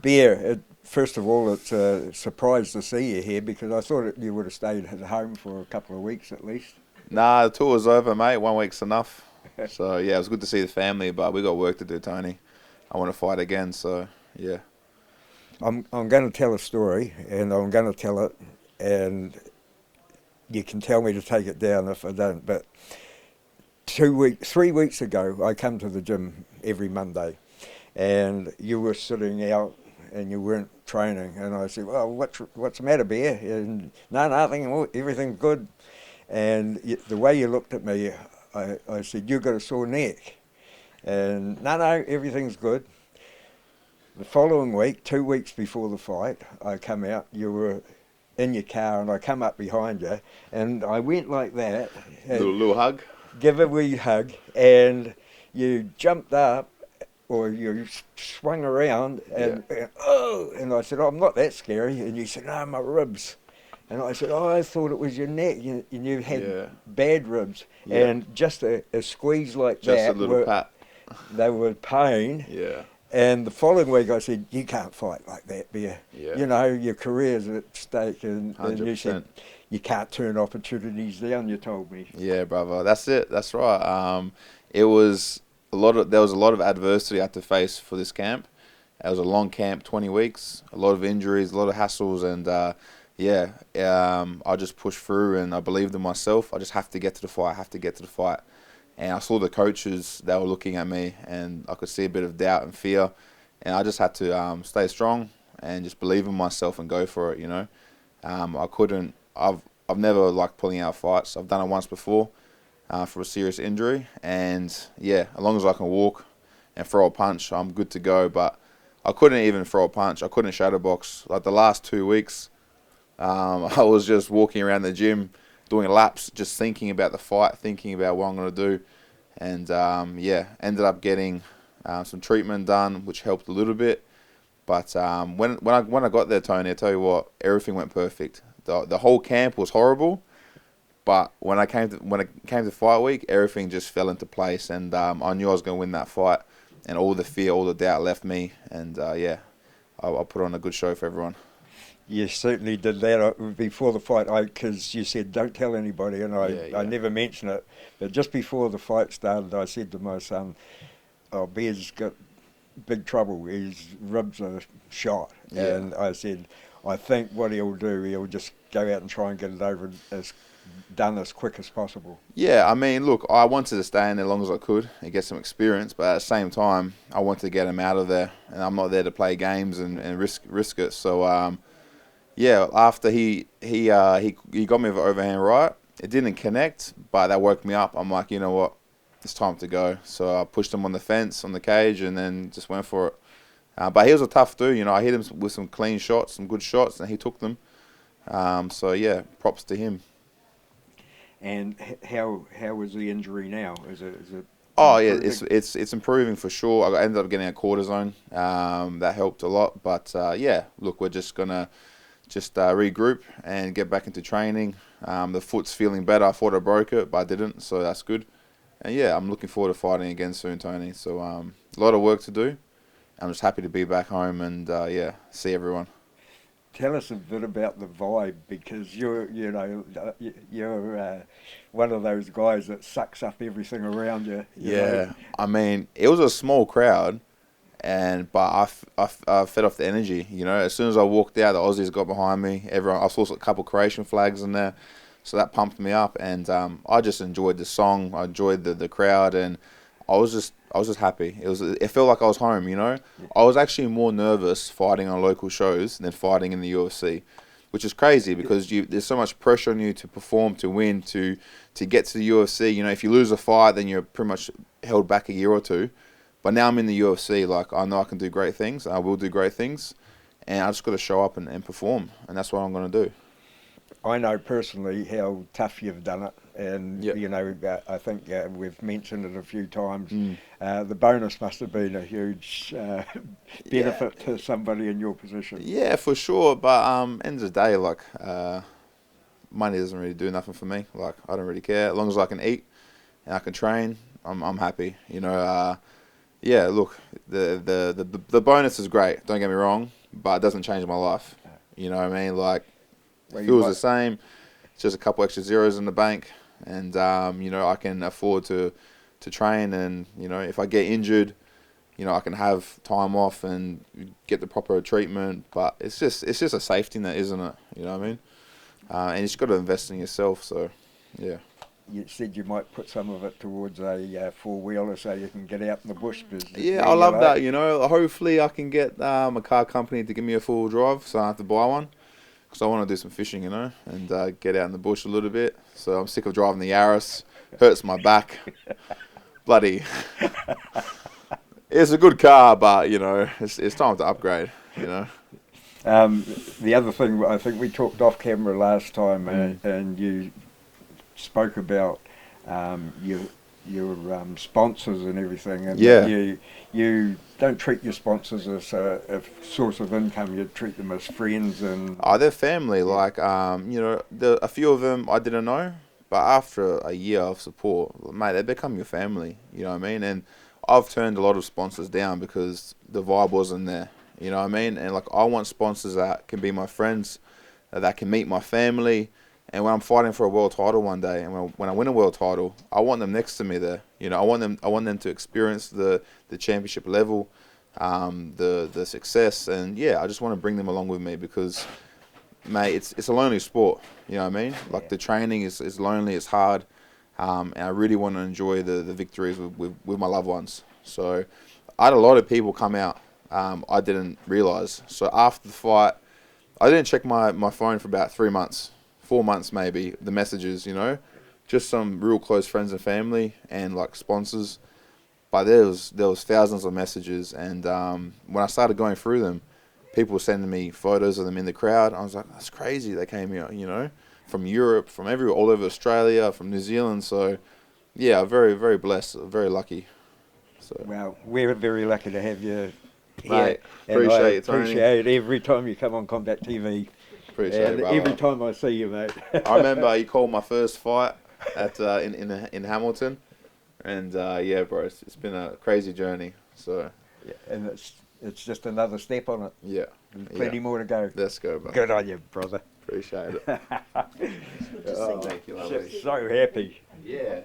Bear, first of all, it's a surprise to see you here because I thought you would have stayed at home for a couple of weeks at least. Nah, the tour was over, mate. 1 week's enough. So yeah, it was good to see the family, but we got work to do, Tony. I want to fight again, so yeah. I'm going to tell a story, and I'm going to tell it, and you can tell me to take it down if I don't. But 3 weeks ago, I come to the gym every Monday, and you were sitting out and you weren't training, and I said, "Well, what's the matter, Bear?" And no, nothing, everything's good. And the way you looked at me, I said, "You got a sore neck?" And no, everything's good. The following week, 2 weeks before the fight, I come out. You were in your car, and I come up behind you, and I went like that, and Little hug. give a wee hug, and you jumped up, or you swung around, Yeah. and oh, and I said, "Oh, I'm not that scary," and you said, "No, my ribs." And I said, "Oh, I thought it was your neck. You had Yeah. bad ribs." Yeah. And just a squeeze like Just a that, little pat. they were pain. Yeah. And the following week I said, "You can't fight like that, Bear. Yeah. You know, your career's at stake." And you said, 100%. "You can't turn opportunities down," you told me. Yeah, brother. That's it. That's right. It was there was a lot of adversity I had to face for this camp. It was a long camp, 20 weeks, a lot of injuries, a lot of hassles, and I just pushed through, and I believed in myself. I just have to get to the fight. I have to get to the fight. And I saw the coaches, they were looking at me, and I could see a bit of doubt and fear. And I just had to stay strong and just believe in myself and go for it, you know. I couldn't, I've never liked pulling out fights. I've done it once before for a serious injury. And yeah, as long as I can walk and throw a punch, I'm good to go. But I couldn't even throw a punch. I couldn't shadow box. Like the last 2 weeks, I was just walking around the gym, doing laps, just thinking about the fight, thinking about what I'm going to do. And ended up getting some treatment done, which helped a little bit. But when I got there, Tony, I tell you what, everything went perfect. The whole camp was horrible, but when it came to fight week, everything just fell into place, and I knew I was going to win that fight, and all the fear, all the doubt left me, and I put on a good show for everyone. You certainly did that before the fight, because you said don't tell anybody, and I Yeah. never mentioned it. But just before the fight started, I said to my son, "Oh, Bear's got big trouble. His ribs are shot." Yeah. And I said, "I think what he'll do, he'll just go out and try and get it over done as quick as possible." Yeah, I mean, look, I wanted to stay in there as long as I could and get some experience, but at the same time, I wanted to get him out of there, and I'm not there to play games and risk it. So yeah, after he got me with an overhand right. It didn't connect, but that woke me up. I'm like, you know what, it's time to go. So I pushed him on the fence, on the cage, and then just went for it. But he was a tough dude. You know, I hit him with some clean shots, some good shots, and he took them. So yeah, props to him. And how was the injury now? Is it Oh yeah, improving? it's improving for sure. I ended up getting a cortisone. That helped a lot. But yeah, look, we're just gonna regroup and get back into training. The foot's feeling better. I thought I broke it, but I didn't, so that's good. And yeah, I'm looking forward to fighting again soon, Tony. So a lot of work to do. I'm just happy to be back home and see everyone. Tell us a bit about the vibe, because you're one of those guys that sucks up everything around you. You know. Yeah, I mean, it was a small crowd, but I fed off the energy. You know, as soon as I walked out, the Aussies got behind me. Everyone, I saw a couple of Croatian flags in there, so that pumped me up. And I just enjoyed the song. I enjoyed the crowd, and I was just happy. It felt like I was home. You know, I was actually more nervous fighting on local shows than fighting in the UFC, which is crazy because there's so much pressure on you to perform, to win, to get to the UFC. You know, if you lose a fight, then you're pretty much held back a year or two. But now I'm in the UFC, like I know I can do great things. I will do great things, and I just got to show up and perform, and that's what I'm going to do. I know personally how tough you've done it, and Yep. I think we've mentioned it a few times. Mm. The bonus must have been a huge Yeah, benefit to somebody in your position. yeah, for sure. But end of the day, like money doesn't really do nothing for me. Like I don't really care as long as I can eat and I can train. I'm happy. You know, Yeah, look, the bonus is great. Don't get me wrong, but it doesn't change my life. You know what I mean? Like, Well, it you feels might, the same. It's just a couple extra zeros in the bank, and I can afford to train, and if I get injured, I can have time off and get the proper treatment. But it's just a safety net, isn't it? You know what I mean? And you just got to invest in yourself. So, yeah. you said you might put some of it towards a four-wheeler so you can get out in the bush. Yeah, I love that. Hopefully I can get a car company to give me a full drive, so I don't have to buy one. Because I want to do some fishing, and get out in the bush a little bit. So I'm sick of driving the Yaris. Hurts my back. Bloody. It's a good car, but it's time to upgrade. The other thing, I think we talked off camera last time, and you spoke about your sponsors and everything, and Yeah. that you don't treat your sponsors as a source of income. You treat them as friends, and Oh, they're family. Like, a few of them I didn't know, but after a year of support, mate, they become your family. You know what I mean? And I've turned a lot of sponsors down because the vibe wasn't there. You know what I mean? And like, I want sponsors that can be my friends, that can meet my family. And when I'm fighting for a world title one day, and when I win a world title, I want them next to me there. I want them to experience the championship level, the success, and yeah, I just want to bring them along with me because, mate, it's a lonely sport. You know what I mean? Like, the training is lonely, it's hard, and I really want to enjoy the victories with my loved ones. So I had a lot of people come out. I didn't realise. So after the fight, I didn't check my phone for about 3 months. 4 months maybe, the messages, just some real close friends and family and like sponsors. But there was thousands of messages, and when I started going through them, people were sending me photos of them in the crowd. I was like, that's crazy. They came here, from Europe, from everywhere, all over Australia, from New Zealand. So yeah, very, very blessed, very lucky. So, well, we're very lucky to have you here, mate, and I appreciate it, Tony. appreciate every time you come on Combat TV. Appreciate it, And brother. every time I see you, mate. I remember you called my first fight at in Hamilton, and yeah, bro, it's been a crazy journey. So Yeah, and it's just another step on it. yeah, Plenty more to go. let's go, bro. Good on you, brother. Appreciate it. Oh, Thank you, lovely. so happy. Yeah.